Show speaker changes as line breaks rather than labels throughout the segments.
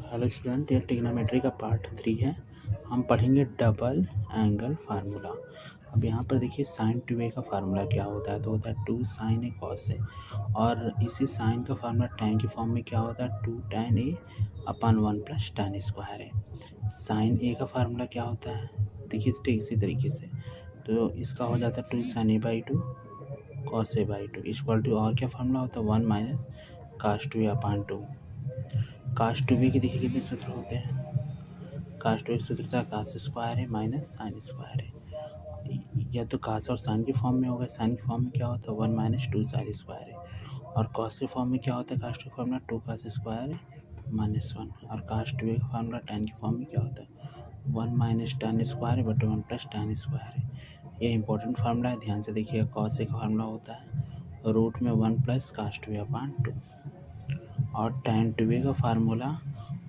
Hello student, ये trigonometry का part 3 है। हम पढ़ेंगे डबल एंगल फार्मूला। अब यहाँ पर देखिए साइन 2a का फार्मूला क्या होता है, तो होता है 2 sin a cos a, और इसी साइन का फार्मूला tan की फॉर्म में क्या होता है 2 tan a upon 1 plus tan square है। साइन a का फार्मूला क्या होता है, देखिए ठीक इसी तरीके से, तो इसका हो जाता है 2 sin a by 2 cos a by 2 equal to, और क्या फार्मूला होता है 1 माइनस cos 2a अपान 2। cos 2b के देखिए कितने सूत्र होते हैं, cos 2 सूत्र था cos स्क्वायर है माइनस साइन स्क्वायर है, या तो cos और साइन की फॉर्म में होगा। साइन की फॉर्म में क्या होता है 1 माइनस 2 साइन स्क्वायर है, और cos के फॉर्म में क्या होता है cos 2 की फॉर्मूला 2 cos स्क्वायर है माइनस 1, और cos 2 का फॉर्मूला tan की फॉर्म में क्या होता है 1 माइनस tan स्क्वायर है बटे 1 प्लस tan स्क्वायर है। ये इंपॉर्टेंट फार्मूला है, ध्यान से देखिएगा। cos का फार्मूला होता है रूट में 1 प्लस cos 2 अपान 2, और tan 2a का फार्मूला,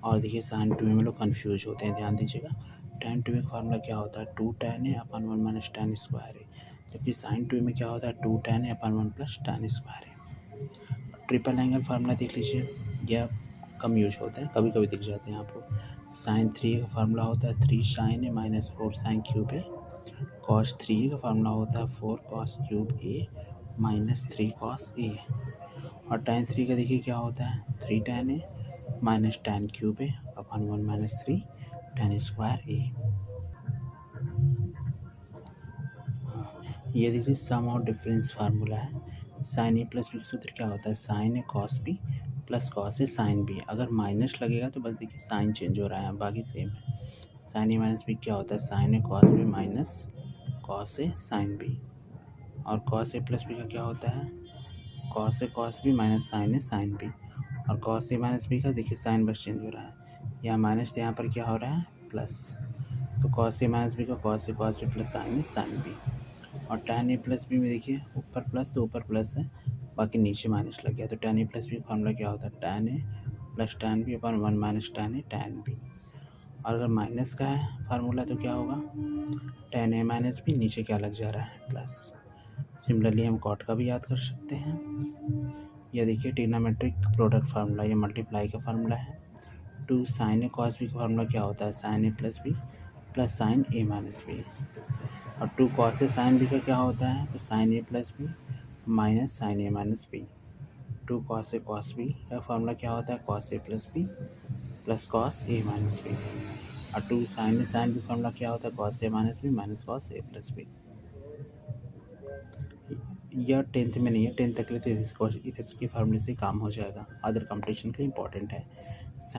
और देखिए साइन 2a में लोग कन्फ्यूज होते हैं, ध्यान दीजिएगा। tan 2a का फार्मूला क्या होता है 2 tan a upon 1 minus tan square है, जबकि साइन 2a में क्या होता है 2 tan a upon 1 plus tan square है। ट्रिपल एंगल फार्मूला देख लीजिए, यह कम यूज होता है, कभी कभी दिख जाते हैं आपको। साइन 3a का फार्मूला होता है 3 sin a minus 4 sin cube a। cos 3a का फार्मूला होता है 4 cos cube a minus 3 cos a। और tan 3 का देखिए क्या होता है 3 tan a minus tan cube a upon 1 minus 3 tan square a। ये देखिए सम और डिफरेंस फार्मूला है। साइन ए प्लस बी का सूत्र क्या होता है sign A cos B plus cos A sine B. अगर माइनस लगेगा तो बस देखिए साइन चेंज हो रहा है, बाकी सेम है। साइन ए माइनस बी क्या होता है sign A cos B minus cos A sine B, और कॉस ए प्लस बी का क्या होता है cos A cos B minus sign A sine B, और कॉस ए माइनस बी का देखिए साइन बस चेंज हो रहा है, यहाँ माइनस तो यहाँ पर क्या हो रहा है प्लस, तो कॉस ए माइनस बी का cos A cos B plus sign A sine B. और tan ए प्लस बी में देखिए ऊपर प्लस तो ऊपर प्लस है, बाकी नीचे माइनस लग गया, तो tan ए प्लस बी फार्मूला क्या होता है tan ए प्लस tan बी अपन 1 माइनस tan ए tan बी। और अगर माइनस का है फार्मूला तो क्या होगा tan ए माइनस बी, नीचे क्या लग जा रहा है प्लस। सिमिलरली हम कॉट का भी याद कर सकते हैं। यह देखिए ट्रिग्नोमेट्रिक प्रोडक्ट फार्मूला, ये मल्टीप्लाई का फार्मूला है। 2 sin ए cos बी का फार्मूला क्या होता है sin ए प्लस बी प्लस साइन ए माइनस बी, और 2 cos ए साइन बी का क्या होता है तो साइन ए प्लस बी माइनस साइन ए माइनस बी। 2 cos ए cos बी का फार्मूला क्या होता है cos ए प्लस बी प्लस cos ए माइनस बी, और 2 sin ए साइन बी फार्मूला क्या होता है cos ए माइनस बी माइनस cos ए प्लस बी। यह 10th में नहीं है, 10th तक के लिए तो इसकी फार्मूले से काम हो जाएगा, अदर कंपटीशन के लिए इंपॉर्टेंट है।